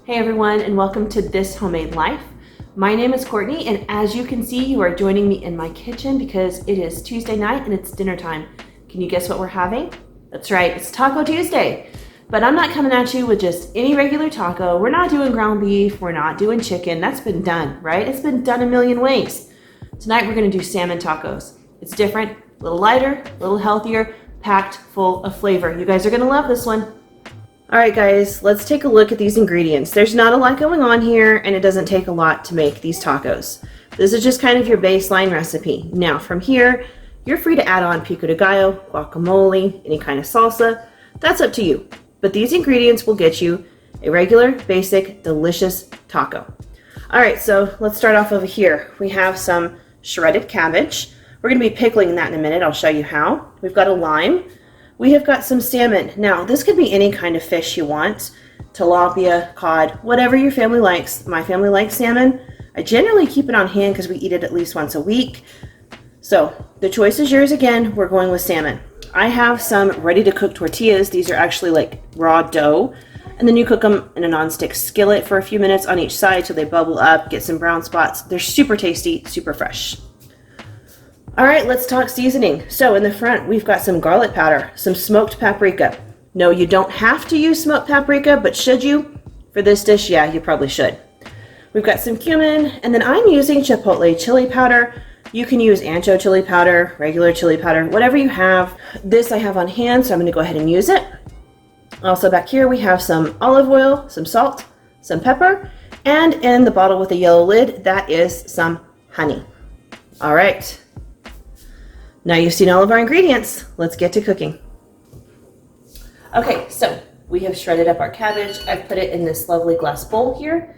Hey everyone, and welcome to This Homemade Life. My name is Courtney, and as you can see, you are joining me in my kitchen because it is Tuesday night and it's dinner time. Can you guess what we're having? That's right, it's Taco Tuesday. But I'm not coming at you with just any regular taco. We're not doing ground beef, we're not doing chicken. That's been done, right? It's been done a million ways. Tonight we're gonna do salmon tacos. It's different, a little lighter, a little healthier, packed full of flavor. You guys are gonna love this one. All right, guys, let's take a look at these ingredients. There's not a lot going on here, and it doesn't take a lot to make these tacos. This is just kind of your baseline recipe. Now, from here, you're free to add on pico de gallo, guacamole, any kind of salsa. That's up to you. But these ingredients will get you a regular, basic, delicious taco. All right, so let's start off over here. We have some shredded cabbage. We're gonna be pickling that in a minute. I'll show you how. We've got a lime. We have got some salmon. Now, this could be any kind of fish you want. Tilapia, cod, whatever your family likes. My family likes salmon. I generally keep it on hand because we eat it at least once a week. So the choice is yours again. We're going with salmon. I have some ready to cook tortillas. These are actually like raw dough. And then you cook them in a nonstick skillet for a few minutes on each side till they bubble up, get some brown spots. They're super tasty, super fresh. All right, let's talk seasoning. So in the front, we've got some garlic powder, some smoked paprika. No, you don't have to use smoked paprika, but should you? For this dish, yeah, you probably should. We've got some cumin, and then I'm using chipotle chili powder. You can use ancho chili powder, regular chili powder, whatever you have. This I have on hand, so I'm gonna go ahead and use it. Also back here, we have some olive oil, some salt, some pepper, and in the bottle with a yellow lid, that is some honey. All right. Now you've seen all of our ingredients. Let's get to cooking. Okay, so we have shredded up our cabbage. I've put it in this lovely glass bowl here.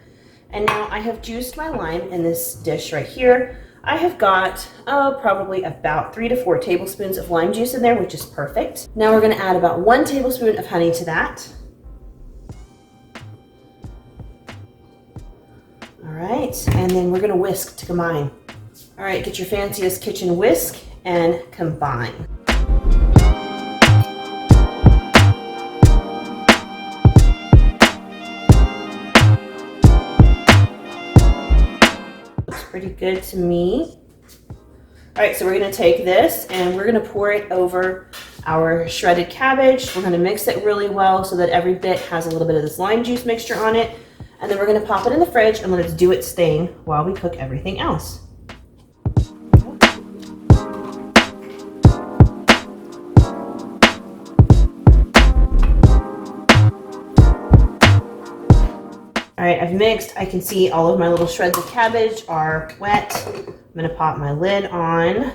And now I have juiced my lime in this dish right here. I have got, probably about 3 to 4 tablespoons of lime juice in there, which is perfect. Now we're gonna add about 1 tablespoon of honey to that. All right, and then we're gonna whisk to combine. All right, get your fanciest kitchen whisk and combine. Looks pretty good to me. All right, so we're gonna take this and we're gonna pour it over our shredded cabbage. We're gonna mix it really well so that every bit has a little bit of this lime juice mixture on it. And then we're gonna pop it in the fridge and let it do its thing while we cook everything else. All right, I've mixed. I can see all of my little shreds of cabbage are wet. I'm gonna pop my lid on.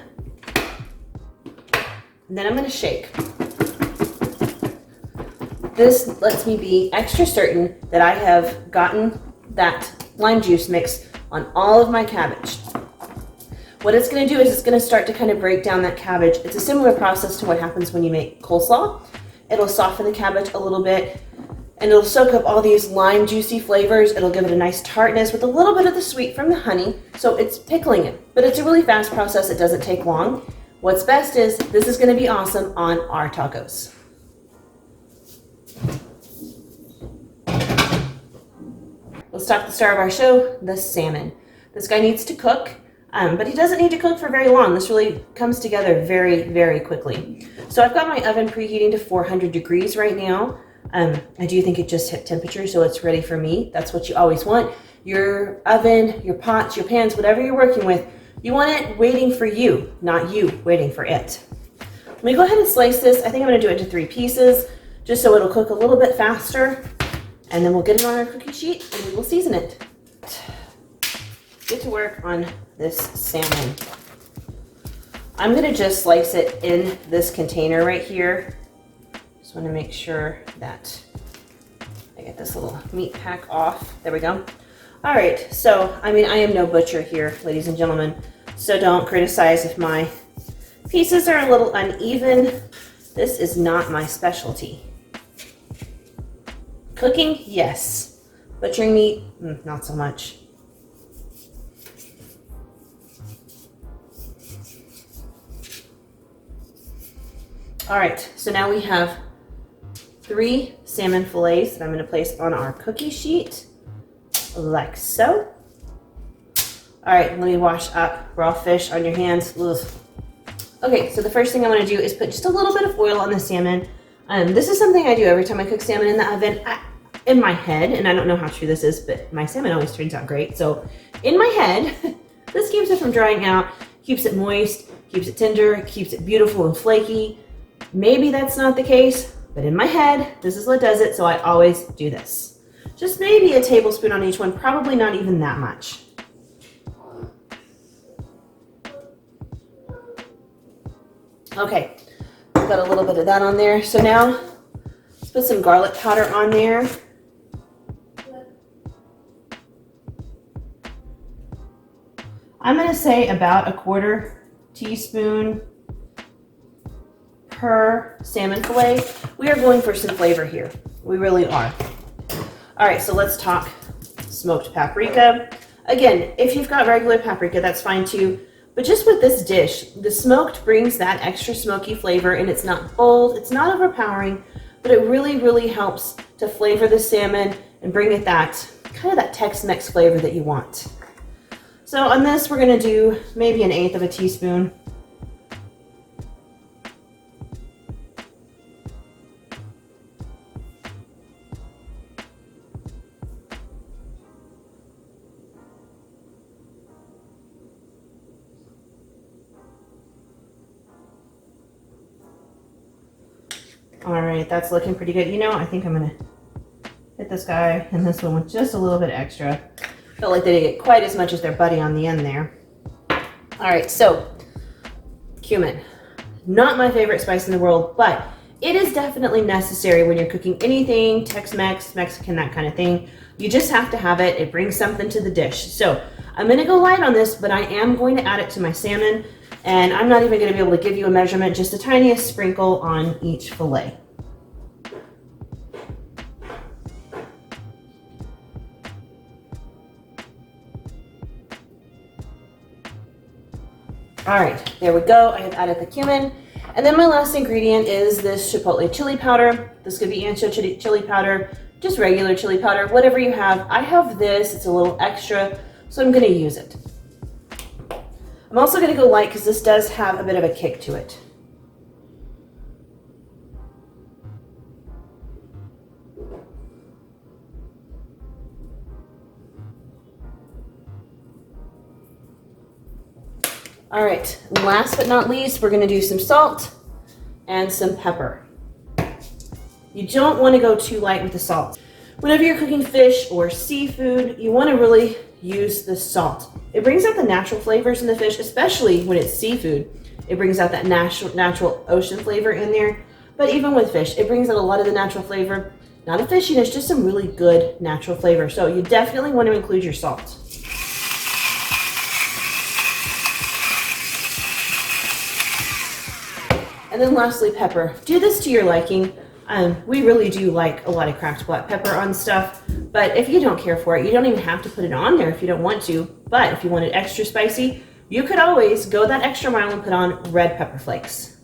And then I'm gonna shake. This lets me be extra certain that I have gotten that lime juice mix on all of my cabbage. What it's gonna do is it's gonna start to kind of break down that cabbage. It's a similar process to what happens when you make coleslaw. It'll soften the cabbage a little bit, and it'll soak up all these lime juicy flavors. It'll give it a nice tartness with a little bit of the sweet from the honey. So it's pickling it, but it's a really fast process. It doesn't take long. What's best is this is gonna be awesome on our tacos. Let's talk the star of our show, the salmon. This guy needs to cook, but he doesn't need to cook for very long. This really comes together very, very quickly. So I've got my oven preheating to 400 degrees right now. I do think it just hit temperature, so it's ready for me. That's what you always want. Your oven, your pots, your pans, whatever you're working with, you want it waiting for you, not you waiting for it. Let me go ahead and slice this. I think I'm gonna do it into 3 pieces, just so it'll cook a little bit faster. And then we'll get it on our cookie sheet and we will season it. Get to work on this salmon. I'm gonna just slice it in this container right here. Just wanna make sure that I get this little meat pack off. There we go. All right, so, I am no butcher here, ladies and gentlemen, so don't criticize if my pieces are a little uneven. This is not my specialty. Cooking, yes. Butchering meat, not so much. All right, so now we have 3 salmon fillets that I'm going to place on our cookie sheet. like so. All right, let me wash up raw fish on your hands. Ugh. Okay, so the first thing I want to do is put just a little bit of oil on the salmon. This is something I do every time I cook salmon in the oven. In my head, and I don't know how true this is, but my salmon always turns out great. So in my head, this keeps it from drying out, keeps it moist, keeps it tender, keeps it beautiful and flaky. Maybe that's not the case, but in my head, this is what does it, so I always do this. Just maybe a tablespoon on each one, probably not even that much. Okay, I've got a little bit of that on there. So now, let's put some garlic powder on there. I'm gonna say about a 1/4 teaspoon per salmon fillet. We are going for some flavor here. We really are. All right, so let's talk smoked paprika. Again, if you've got regular paprika, that's fine too. But just with this dish, the smoked brings that extra smoky flavor, and it's not bold, it's not overpowering, but it really, really helps to flavor the salmon and bring it that kind of that Tex-Mex flavor that you want. So on this, we're gonna do maybe 1/8 of a teaspoon. All right, that's looking pretty good. You know, I think I'm gonna hit this guy and this one with just a little bit extra. Felt like they didn't get quite as much as their buddy on the end there. All right, so cumin. Not my favorite spice in the world, but it is definitely necessary when you're cooking anything, Tex-Mex, Mexican, that kind of thing. You just have to have it. It brings something to the dish. So I'm gonna go light on this, but I am going to add it to my salmon, and I'm not even gonna be able to give you a measurement, just the tiniest sprinkle on each fillet. All right, there we go. I have added the cumin. And then my last ingredient is this chipotle chili powder. This could be ancho chili powder, just regular chili powder, whatever you have. I have this, it's a little extra, so I'm gonna use it. I'm also gonna go light because this does have a bit of a kick to it. All right, last but not least, we're gonna do some salt and some pepper. You don't wanna go too light with the salt. Whenever you're cooking fish or seafood, you wanna really use the salt. It brings out the natural flavors in the fish, especially when it's seafood. It brings out that natural ocean flavor in there. But even with fish, it brings out a lot of the natural flavor. Not a fishiness, just some really good natural flavor. So you definitely wanna include your salt. And then lastly, pepper. Do this to your liking. We really do like a lot of cracked black pepper on stuff, but if you don't care for it, you don't even have to put it on there if you don't want to. But if you want it extra spicy, you could always go that extra mile and put on red pepper flakes.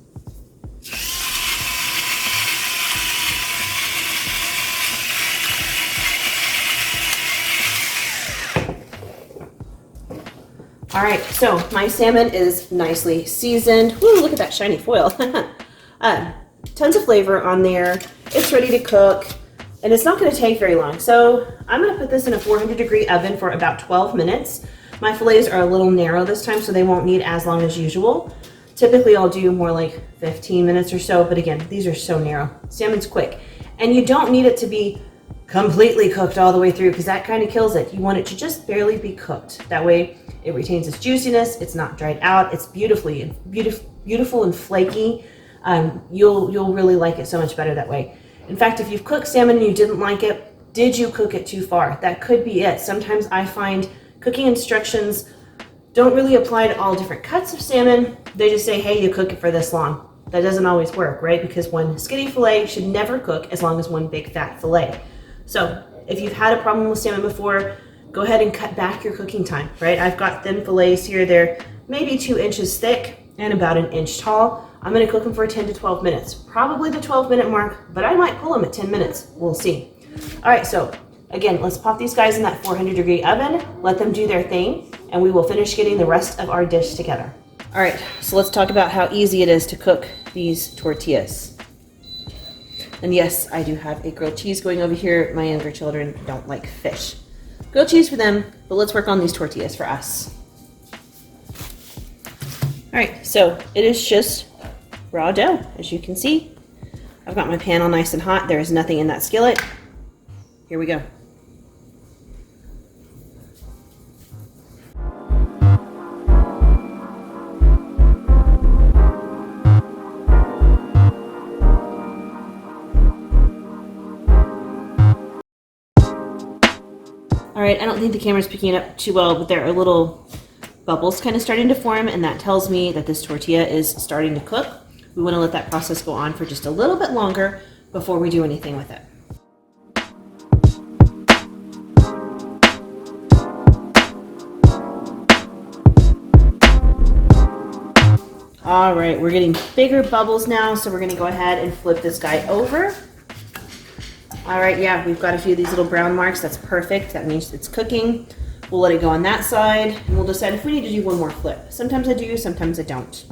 All right, so my salmon is nicely seasoned. Woo, look at that shiny foil. Tons of flavor on there. It's ready to cook, and it's not gonna take very long. So I'm gonna put this in a 400-degree oven for about 12 minutes. My fillets are a little narrow this time, so they won't need as long as usual. Typically, I'll do more like 15 minutes or so, but again, these are so narrow. Salmon's quick, and you don't need it to be completely cooked all the way through because that kind of kills it. You want it to just barely be cooked. That way, it retains its juiciness. It's not dried out. It's beautiful and flaky. You'll really like it so much better that way. In fact, if you've cooked salmon and you didn't like it, did you cook it too far? That could be it. Sometimes I find cooking instructions don't really apply to all different cuts of salmon. They just say, hey, you cook it for this long. That doesn't always work, right? Because one skinny fillet should never cook as long as one big fat fillet. So if you've had a problem with salmon before, go ahead and cut back your cooking time, right? I've got thin fillets here. They're maybe 2 inches thick and about 1 inch tall. I'm gonna cook them for 10 to 12 minutes, probably the 12-minute mark, but I might pull them at 10 minutes. We'll see. All right, so Again, let's pop these guys in that 400-degree oven, let them do their thing, and we will finish getting the rest of our dish together. All right, so let's talk about how easy it is to cook these tortillas. And yes, I do have a grilled cheese going over here. My younger children don't like fish. Grilled cheese for them, but let's work on these tortillas for us. All right, so it is just raw dough, as you can see. I've got my pan all nice and hot. There is nothing in that skillet. Here we go. All right, I don't think the camera's picking it up too well, but there are little bubbles kind of starting to form, and that tells me that this tortilla is starting to cook. We want to let that process go on for just a little bit longer before we do anything with it. All right, we're getting bigger bubbles now, so we're going to go ahead and flip this guy over. All right, yeah, we've got a few of these little brown marks. That's perfect. That means it's cooking. We'll let it go on that side, and we'll decide if we need to do one more flip. Sometimes I do, sometimes I don't.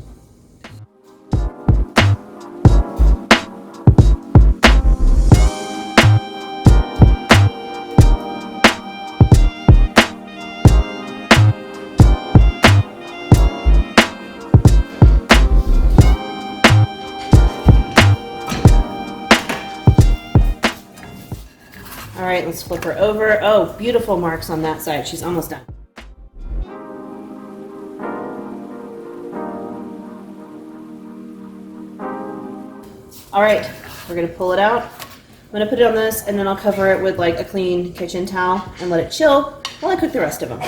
All right, let's flip her over. Oh, beautiful marks on that side. She's almost done. All right, we're gonna pull it out. I'm gonna put it on this, and then I'll cover it with like a clean kitchen towel and let it chill while I cook the rest of them.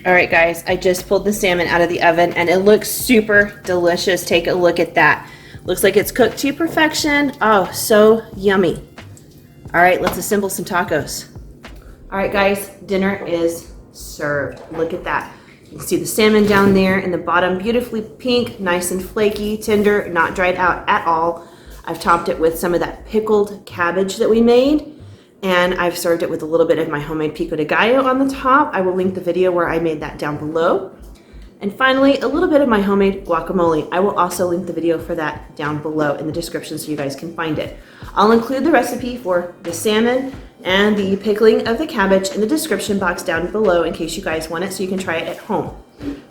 All right, guys, I just pulled the salmon out of the oven and it looks super delicious. Take a look at that. Looks like it's cooked to perfection. Oh, so yummy. All right, let's assemble some tacos. All right, guys, dinner is served. Look at that. You can see the salmon down there in the bottom, beautifully pink, nice and flaky, tender, not dried out at all. I've topped it with some of that pickled cabbage that we made. And I've served it with a little bit of my homemade pico de gallo on the top. I will link the video where I made that down below. And finally, a little bit of my homemade guacamole. I will also link the video for that down below in the description so you guys can find it. I'll include the recipe for the salmon and the pickling of the cabbage in the description box down below in case you guys want it so you can try it at home.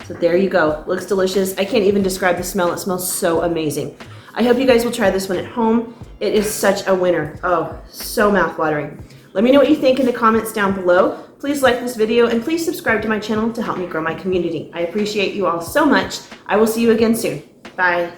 So there you go. Looks delicious. I can't even describe the smell. It smells so amazing. I hope you guys will try this one at home. It is such a winner. Oh, so mouth-watering. Let me know what you think in the comments down below. Please like this video and please subscribe to my channel to help me grow my community. I appreciate you all so much. I will see you again soon. Bye.